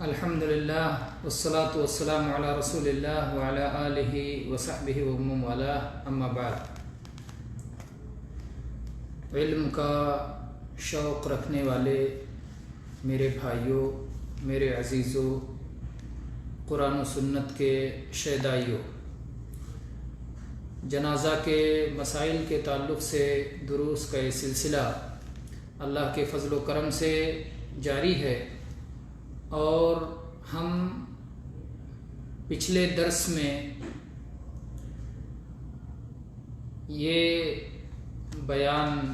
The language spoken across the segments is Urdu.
الحمدللہ والصلاة والسلام علی رسول اللہ وعلی آلہ وصحبہ ومن والاه اما بعد۔ علم کا شوق رکھنے والے میرے بھائیوں، میرے عزیزوں، قرآن و سنت کے شیدائیوں، جنازہ کے مسائل کے تعلق سے دروس کا یہ سلسلہ اللہ کے فضل و کرم سے جاری ہے، اور ہم پچھلے درس میں یہ بیان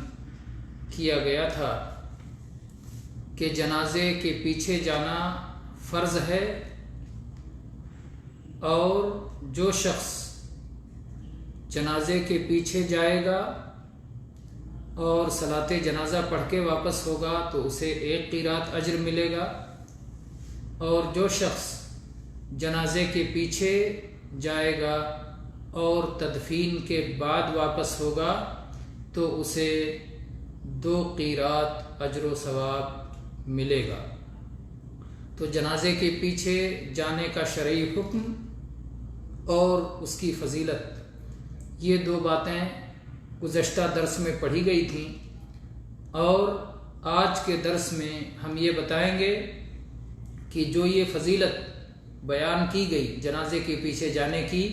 کیا گیا تھا کہ جنازے کے پیچھے جانا فرض ہے، اور جو شخص جنازے کے پیچھے جائے گا اور صلاۃ جنازہ پڑھ کے واپس ہوگا تو اسے 1 قیرات اجر ملے گا، اور جو شخص جنازے کے پیچھے جائے گا اور تدفین کے بعد واپس ہوگا تو اسے 2 قیرات اجر و ثواب ملے گا۔ تو جنازے کے پیچھے جانے کا شرعی حکم اور اس کی فضیلت، یہ 2 باتیں گزشتہ درس میں پڑھی گئی تھیں، اور آج کے درس میں ہم یہ بتائیں گے کہ جو یہ فضیلت بیان کی گئی جنازے کے پیچھے جانے کی،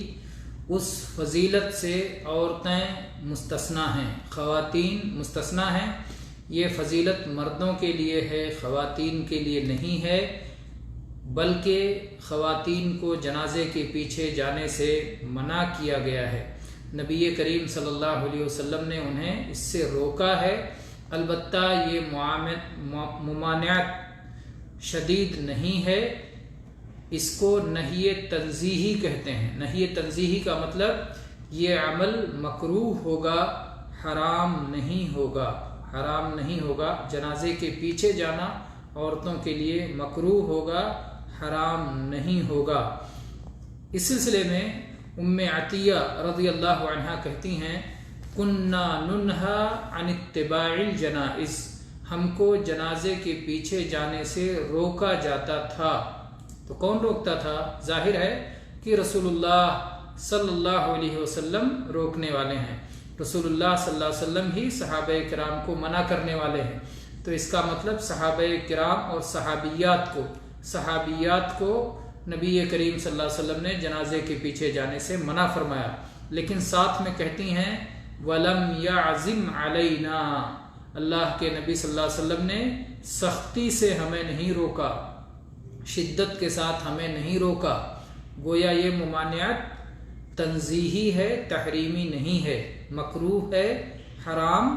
اس فضیلت سے عورتیں مستثنیٰ ہیں، خواتین مستثنیٰ ہیں۔ یہ فضیلت مردوں کے لیے ہے، خواتین کے لیے نہیں ہے، بلکہ خواتین کو جنازے کے پیچھے جانے سے منع کیا گیا ہے۔ نبی کریم صلی اللہ علیہ وسلم نے انہیں اس سے روکا ہے۔ البتہ یہ ممانعت شدید نہیں ہے، اس کو نہی تنزیہی کہتے ہیں۔ نہی تنزیہی کا مطلب یہ عمل مکروہ ہوگا، حرام نہیں ہوگا، حرام نہیں ہوگا۔ جنازے کے پیچھے جانا عورتوں کے لیے مکروہ ہوگا، حرام نہیں ہوگا۔ اس سلسلے میں ام عطیہ رضی اللہ عنہا کہتی ہیں، کنّا ننہا عن اتباع الجنائز، ہم کو جنازے کے پیچھے جانے سے روکا جاتا تھا۔ تو کون روکتا تھا؟ ظاہر ہے کہ رسول اللہ صلی اللہ علیہ وسلم روکنے والے ہیں۔ رسول اللہ صلی اللہ علیہ وسلم ہی صحابہ کرام کو منع کرنے والے ہیں۔ تو اس کا مطلب صحابہ کرام اور صحابیات کو نبی کریم صلی اللہ علیہ وسلم نے جنازے کے پیچھے جانے سے منع فرمایا، لیکن ساتھ میں کہتی ہیں وَلَمْ يَعْزِمْ عَلَيْنَا، اللہ کے نبی صلی اللہ علیہ وسلم نے سختی سے ہمیں نہیں روکا، شدت کے ساتھ ہمیں نہیں روکا۔ گویا یہ ممانعت تنزیہی ہے، تحریمی نہیں ہے، مکروہ ہے، حرام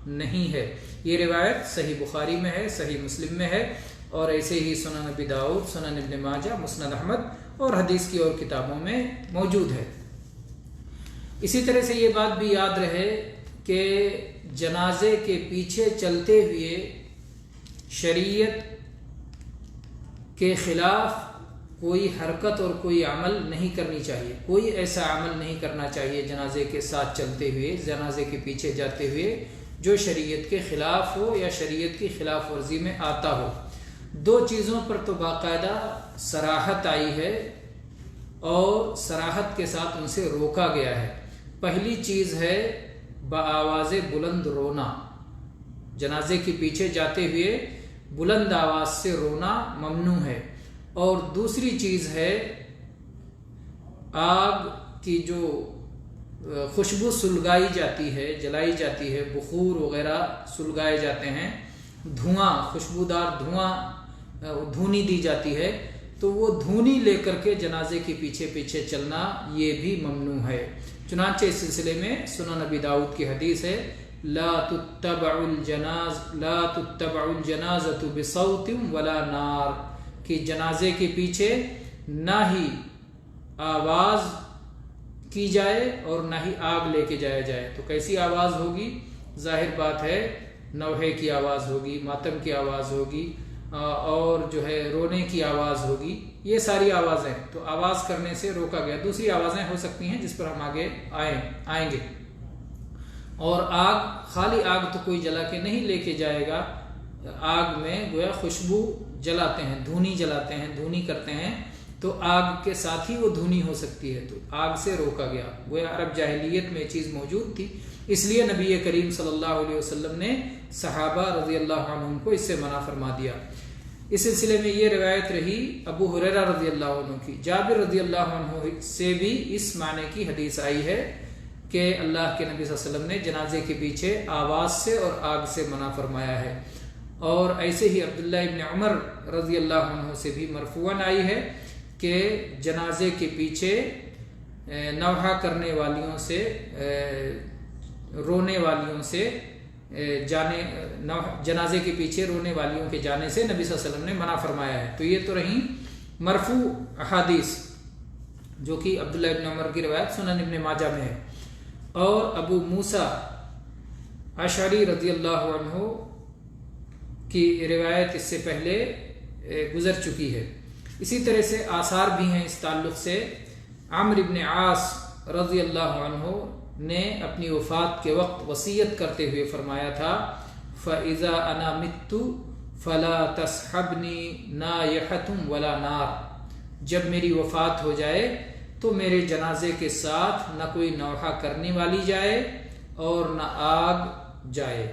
نہیں ہے۔ یہ روایت صحیح بخاری میں ہے، صحیح مسلم میں ہے، اور ایسے ہی سنن ابی داؤد، سنن ابن ماجہ، مسند احمد اور حدیث کی اور کتابوں میں موجود ہے۔ اسی طرح سے یہ بات بھی یاد رہے کہ جنازے کے پیچھے چلتے ہوئے شریعت کے خلاف کوئی حرکت اور کوئی عمل نہیں کرنی چاہیے، کوئی ایسا عمل نہیں کرنا چاہیے جنازے کے ساتھ چلتے ہوئے، جنازے کے پیچھے جاتے ہوئے، جو شریعت کے خلاف ہو یا شریعت کی خلاف ورزی میں آتا ہو۔ 2 چیزوں پر تو باقاعدہ صراحت آئی ہے اور صراحت کے ساتھ ان سے روکا گیا ہے۔ پہلی چیز ہے بآواز بلند رونا، جنازے کے پیچھے جاتے ہوئے بلند آواز سے رونا ممنوع ہے۔ اور دوسری چیز ہے آگ کی جو خوشبو سلگائی جاتی ہے، جلائی جاتی ہے، بخور وغیرہ سلگائے جاتے ہیں، دھواں، خوشبودار دھواں دھونی دی جاتی ہے، تو وہ دھونی لے کر کے جنازے کے پیچھے پیچھے چلنا یہ بھی ممنوع ہے۔ چنانچہ اس سلسلے میں سنن ابی داؤد کی حدیث ہے، لا تتبع الجنازة بصوت ولا نار، کہ جنازے کے پیچھے نہ ہی آواز کی جائے اور نہ ہی آگ لے کے جایا جائے۔ تو کیسی آواز ہوگی؟ ظاہر بات ہے نوحے کی آواز ہوگی، ماتم کی آواز ہوگی، اور جو ہے رونے کی آواز ہوگی، یہ ساری آوازیں، تو آواز کرنے سے روکا گیا۔ دوسری آوازیں ہو سکتی ہیں جس پر ہم آگے آئیں گے۔ اور آگ، خالی آگ تو کوئی جلا کے نہیں لے کے جائے گا، آگ میں گویا خوشبو جلاتے ہیں، دھونی جلاتے ہیں، دھونی کرتے ہیں، تو آگ کے ساتھ ہی وہ دھونی ہو سکتی ہے، تو آگ سے روکا گیا۔ گویا عرب جاہلیت میں یہ چیز موجود تھی، اس لیے نبی کریم صلی اللہ علیہ وسلم نے صحابہ رضی اللہ عنہم کو اس سے منع فرما دیا۔ اس سلسلے میں یہ روایت رہی ابو ہریرہ رضی اللہ عنہ کی، جابر رضی اللہ عنہ سے بھی اس معنی کی حدیث آئی ہے کہ اللہ کے نبی صلی اللہ علیہ وسلم نے جنازے کے پیچھے آواز سے اور آگ سے منع فرمایا ہے۔ اور ایسے ہی عبداللہ ابن عمر رضی اللہ عنہ سے بھی مرفوعاً آئی ہے کہ جنازے کے پیچھے نوحہ کرنے والیوں سے، رونے والیوں سے جنازے کے پیچھے رونے والیوں کے جانے سے نبی صلی اللہ علیہ وسلم نے منع فرمایا ہے۔ تو یہ تو رہیں مرفوع احادیث جو کہ عبداللہ ابن عمر کی روایت سنن ابن ماجہ میں ہے، اور ابو موسیٰ اشعری رضی اللہ عنہ کی روایت اس سے پہلے گزر چکی ہے۔ اسی طرح سے آثار بھی ہیں اس تعلق سے۔ عمرو بن عاص رضی اللہ عنہ نے اپنی وفات کے وقت وصیت کرتے ہوئے فرمایا تھا، فَإِذَا أَنَا مِتُّ فَلَا تَصْحَبْنِي نَائِحَةٌ وَلَا نَارٌ، جب میری وفات ہو جائے تو میرے جنازے کے ساتھ نہ کوئی نوحہ کرنے والی جائے اور نہ آگ جائے۔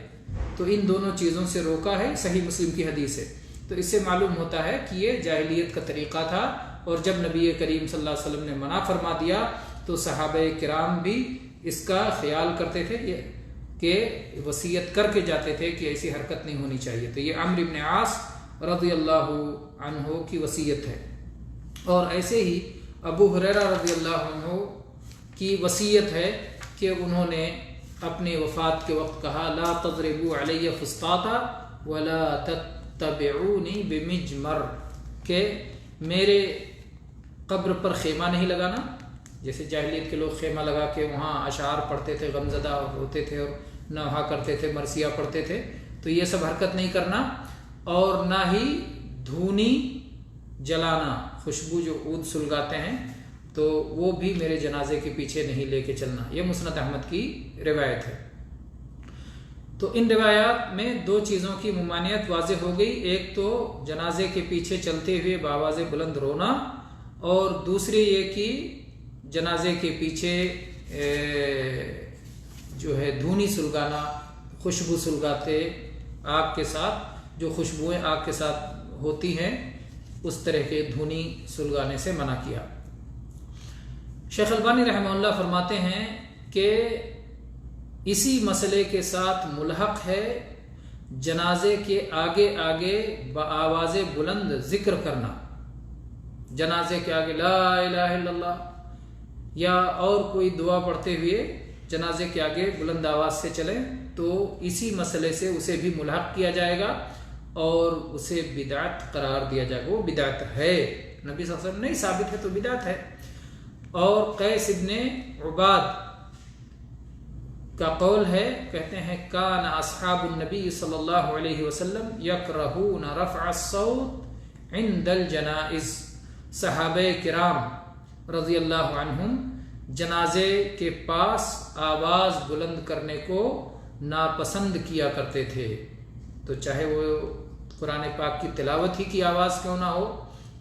تو ان دونوں چیزوں سے روکا ہے، صحیح مسلم کی حدیث ہے۔ تو اس سے معلوم ہوتا ہے کہ یہ جاہلیت کا طریقہ تھا، اور جب نبی کریم صلی اللہ علیہ وسلم نے منع فرما دیا تو صحابہ کرام بھی اس کا خیال کرتے تھے کہ وصیت کر کے جاتے تھے کہ ایسی حرکت نہیں ہونی چاہیے۔ تو یہ عمرو بن عاص رضی اللہ عنہ کی وصیت ہے۔ اور ایسے ہی ابو ہریرہ رضی اللہ عنہ کی وصیت ہے کہ انہوں نے اپنے وفات کے وقت کہا، لا تضربوا علی فسطاطا ولا تتبعونی بمجمر، کہ میرے قبر پر خیمہ نہیں لگانا، جیسے جاہلیت کے لوگ خیمہ لگا کے وہاں اشعار پڑھتے تھے، غمزدہ ہوتے تھے اور نوحہ کرتے تھے، مرثیہ پڑھتے تھے، تو یہ سب حرکت نہیں کرنا، اور نہ ہی دھونی جلانا، خوشبو جو عود سلگاتے ہیں تو وہ بھی میرے جنازے کے پیچھے نہیں لے کے چلنا۔ یہ مسند احمد کی روایت ہے۔ تو ان روایات میں دو چیزوں کی ممانعت واضح ہو گئی، ایک تو جنازے کے پیچھے چلتے ہوئے بآواز بلند رونا، اور دوسری یہ کہ جنازے کے پیچھے جو ہے دھونی سلگانا، خوشبو سلگاتے آگ کے ساتھ، جو خوشبوئیں آگ کے ساتھ ہوتی ہیں اس طرح کے دھونی سلگانے سے منع کیا۔ شیخ البانی رحمہ اللہ فرماتے ہیں کہ اسی مسئلے کے ساتھ ملحق ہے جنازے کے آگے آگے بآواز بلند ذکر کرنا، جنازے کے آگے لا الہ الا اللہ یا اور کوئی دعا پڑھتے ہوئے جنازے کے آگے بلند آواز سے چلیں، تو اسی مسئلے سے اسے بھی ملحق کیا جائے گا اور اسے بدعت قرار دیا جائے گا۔ وہ بدعت ہے، نبی صلی اللہ علیہ وسلم نہیں ثابت ہے تو بدعت ہے۔ اور قیس ابن عباد کا قول ہے، کہتے ہیں کان اصحاب النبی صلی اللہ علیہ وسلم یکرہون رفع الصوت عند الجنائز، صحابہ کرام رضی اللہ عنہم جنازے کے پاس آواز بلند کرنے کو ناپسند کیا کرتے تھے، تو چاہے وہ قرآن پاک کی تلاوت ہی کی آواز کیوں نہ ہو،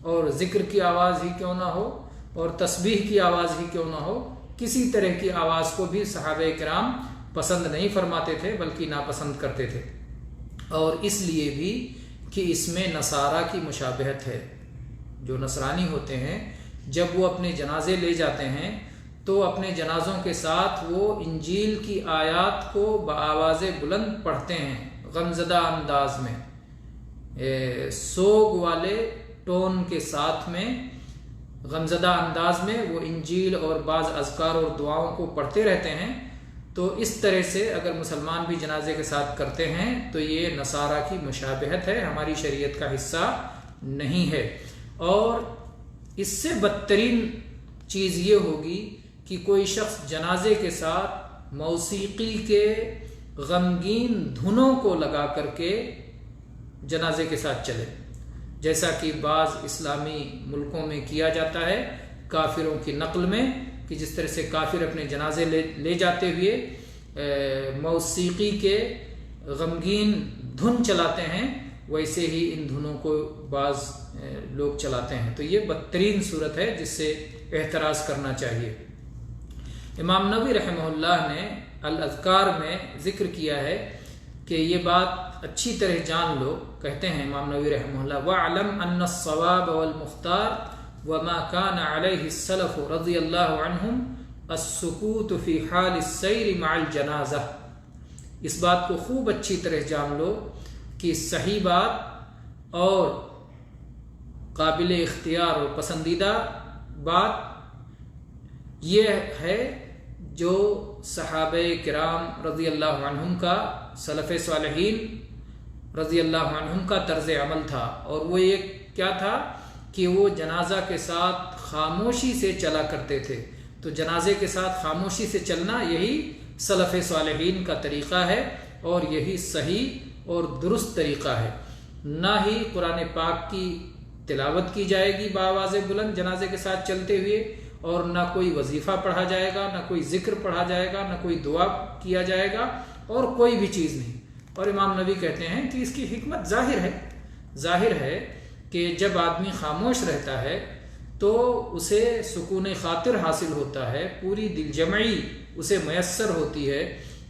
اور ذکر کی آواز ہی کیوں نہ ہو، اور تسبیح کی آواز ہی کیوں نہ ہو، کسی طرح کی آواز کو بھی صحابہ کرام پسند نہیں فرماتے تھے بلکہ ناپسند کرتے تھے۔ اور اس لیے بھی کہ اس میں نصارہ کی مشابہت ہے، جو نصرانی ہوتے ہیں جب وہ اپنے جنازے لے جاتے ہیں تو اپنے جنازوں کے ساتھ وہ انجیل کی آیات کو بآواز بلند پڑھتے ہیں، غمزدہ انداز میں، سوگ والے ٹون کے ساتھ میں، غمزدہ انداز میں وہ انجیل اور بعض اذکار اور دعاؤں کو پڑھتے رہتے ہیں۔ تو اس طرح سے اگر مسلمان بھی جنازے کے ساتھ کرتے ہیں تو یہ نصارہ کی مشابہت ہے، ہماری شریعت کا حصہ نہیں ہے۔ اور اس سے بدترین چیز یہ ہوگی کہ کوئی شخص جنازے کے ساتھ موسیقی کے غمگین دھنوں کو لگا کر کے جنازے کے ساتھ چلے، جیسا کہ بعض اسلامی ملکوں میں کیا جاتا ہے کافروں کی نقل میں، کہ جس طرح سے کافر اپنے جنازے لے جاتے ہوئے موسیقی کے غمگین دھن چلاتے ہیں ویسے ہی ان دھنوں کو بعض لوگ چلاتے ہیں. تو یہ بدترین صورت ہے جس سے احتراز کرنا چاہیے. امام نووی رحمہ اللہ نے الاذکار میں ذکر کیا ہے کہ یہ بات اچھی طرح جان لو. کہتے ہیں امام نووی رحمہ اللہ وَاعْلَمْ أَنَّ الصَّوَابَ وَالْمُخْتَارَ وَمَا كَانَ عَلَيْهِ السَّلَفُ رضی اللہ عنہم السکوت فی حال السیر مع الجنازہ. اس بات کو خوب اچھی طرح جان لو کہ صحیح بات اور قابل اختیار اور پسندیدہ بات یہ ہے جو صحابہ کرام رضی اللہ عنہم کا، سلف صالحین رضی اللہ عنہم کا طرز عمل تھا. اور وہ یہ کیا تھا کہ وہ جنازہ کے ساتھ خاموشی سے چلا کرتے تھے. تو جنازے کے ساتھ خاموشی سے چلنا یہی سلف صالحین کا طریقہ ہے اور یہی صحیح اور درست طریقہ ہے. نہ ہی قرآن پاک کی تلاوت کی جائے گی بآواز بلند جنازے کے ساتھ چلتے ہوئے، اور نہ کوئی وظیفہ پڑھا جائے گا، نہ کوئی ذکر پڑھا جائے گا، نہ کوئی دعا کیا جائے گا، اور کوئی بھی چیز نہیں. اور امام نبی کہتے ہیں کہ اس کی حکمت ظاہر ہے کہ جب آدمی خاموش رہتا ہے تو اسے سکون خاطر حاصل ہوتا ہے، پوری دل جمعی اسے میسر ہوتی ہے،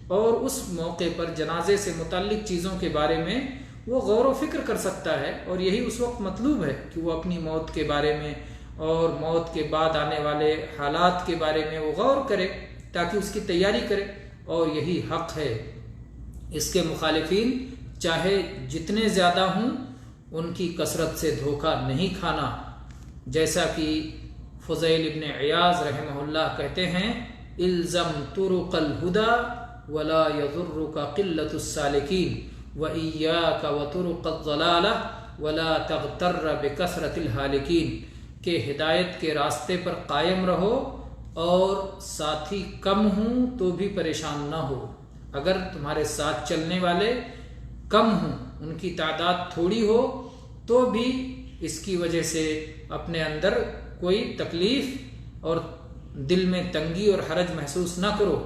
اور اس موقع پر جنازے سے متعلق چیزوں کے بارے میں وہ غور و فکر کر سکتا ہے. اور یہی اس وقت مطلوب ہے کہ وہ اپنی موت کے بارے میں اور موت کے بعد آنے والے حالات کے بارے میں وہ غور کرے تاکہ اس کی تیاری کرے، اور یہی حق ہے. اس کے مخالفین چاہے جتنے زیادہ ہوں ان کی کثرت سے دھوکہ نہیں کھانا. جیسا کہ فضیل ابن عیاض رحمہ اللہ کہتے ہیں الزم طرق الہدى ولا یضرک قلۃ السالکین وإیاک وطرق الضلالہ ولا تغتر بکثرت الہالکین. کہ ہدایت کے راستے پر قائم رہو اور ساتھی کم ہوں تو بھی پریشان نہ ہو. اگر تمہارے ساتھ چلنے والے کم ہوں، ان کی تعداد تھوڑی ہو، تو بھی اس کی وجہ سے اپنے اندر کوئی تکلیف اور دل میں تنگی اور حرج محسوس نہ کرو،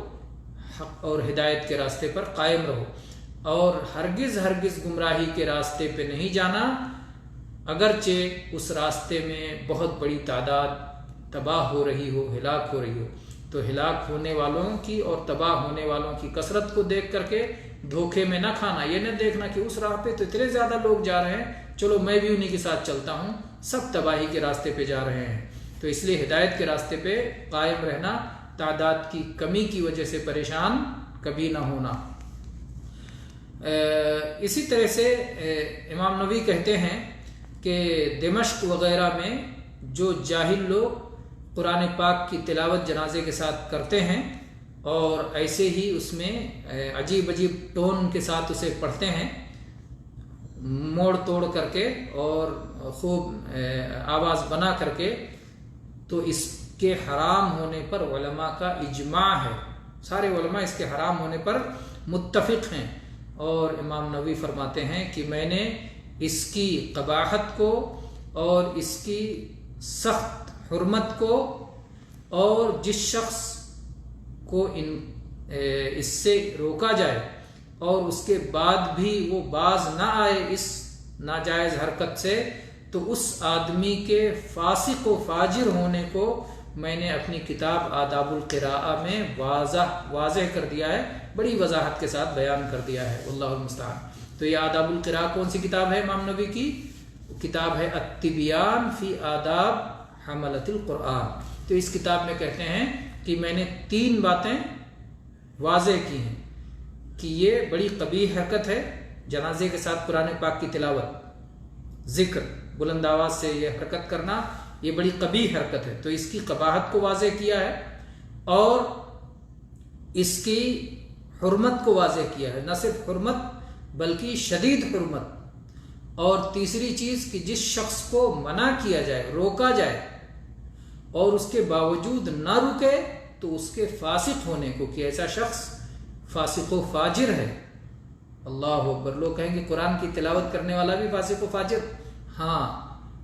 حق اور ہدایت کے راستے پر قائم رہو. اور ہرگز گمراہی کے راستے پہ نہیں جانا، اگرچہ اس راستے میں بہت بڑی تعداد تباہ ہو رہی ہو، ہلاک ہو رہی ہو. تو ہلاک ہونے والوں کی اور تباہ ہونے والوں کی کثرت کو دیکھ کر کے دھوکے میں نہ کھانا. یہ نہ دیکھنا کہ اس راہ پہ تو اتنے زیادہ لوگ جا رہے ہیں، چلو میں بھی انہی کے ساتھ چلتا ہوں، سب تباہی کے راستے پہ جا رہے ہیں. تو اس لیے ہدایت کے راستے پہ قائم رہنا، تعداد کی کمی کی وجہ سے پریشان کبھی نہ ہونا. اسی طرح سے امام نووی کہتے ہیں کہ دمشق وغیرہ میں جو جاہل لوگ قرآن پاک کی تلاوت جنازے کے ساتھ کرتے ہیں اور ایسے ہی اس میں عجیب ٹون کے ساتھ اسے پڑھتے ہیں، موڑ توڑ کر کے اور خوب آواز بنا کر کے، تو اس کے حرام ہونے پر علماء کا اجماع ہے. سارے علماء اس کے حرام ہونے پر متفق ہیں. اور امام نووی فرماتے ہیں کہ میں نے اس کی قباحت کو اور اس کی سخت حرمت کو، اور جس شخص کو اس سے روکا جائے اور اس کے بعد بھی وہ باز نہ آئے اس ناجائز حرکت سے، تو اس آدمی کے فاسق و فاجر ہونے کو میں نے اپنی کتاب آداب القراءہ میں واضح کر دیا ہے، بڑی وضاحت کے ساتھ بیان کر دیا ہے. واللہ المستعان. تو یہ آداب القراءہ کون سی کتاب ہے امام نووی کی؟ کتاب ہے التبیان فی آداب حملۃ القرآن. تو اس کتاب میں کہتے ہیں کہ میں نے 3 باتیں واضح کی ہیں کہ یہ بڑی قبیح حرکت ہے، جنازے کے ساتھ قرآن پاک کی تلاوت، ذکر، بلند آواز سے یہ حرکت کرنا، یہ بڑی قبیح حرکت ہے. تو اس کی قباحت کو واضح کیا ہے اور اس کی حرمت کو واضح کیا ہے. نہ صرف حرمت بلکہ شدید حرمت. اور تیسری چیز کہ جس شخص کو منع کیا جائے، روکا جائے اور اس کے باوجود نہ رکے، تو اس کے فاسق ہونے کو، کہ ایسا شخص فاسق و فاجر ہے. اللہ اکبر. لوگ کہیں گے قرآن کی تلاوت کرنے والا بھی فاسق و فاجر. ہاں،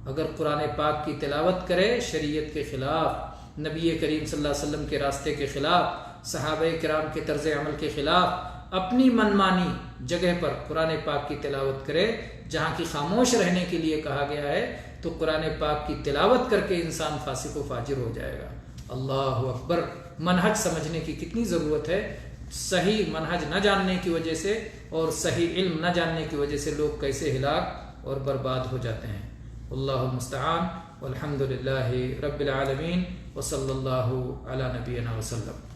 اگر قرآن پاک کی تلاوت کرے شریعت کے خلاف، نبی کریم صلی اللہ علیہ وسلم کے راستے کے خلاف، صحابہ کرام کے طرز عمل کے خلاف، اپنی منمانی جگہ پر قرآن پاک کی تلاوت کرے، جہاں کی خاموش رہنے کے لیے کہا گیا ہے تو قرآن پاک کی تلاوت کر کے انسان فاسق و فاجر ہو جائے گا۔ اللہ اکبر! منہج سمجھنے کی کتنی ضرورت ہے۔ صحیح منہج نہ جاننے کی وجہ سے اور صحیح علم نہ جاننے کی وجہ سے لوگ کیسے ہلاک اور برباد ہو جاتے ہیں۔ اللہ المستعان، والحمد للہ رب العالمین، وصلی اللہ علی نبینا وسلم۔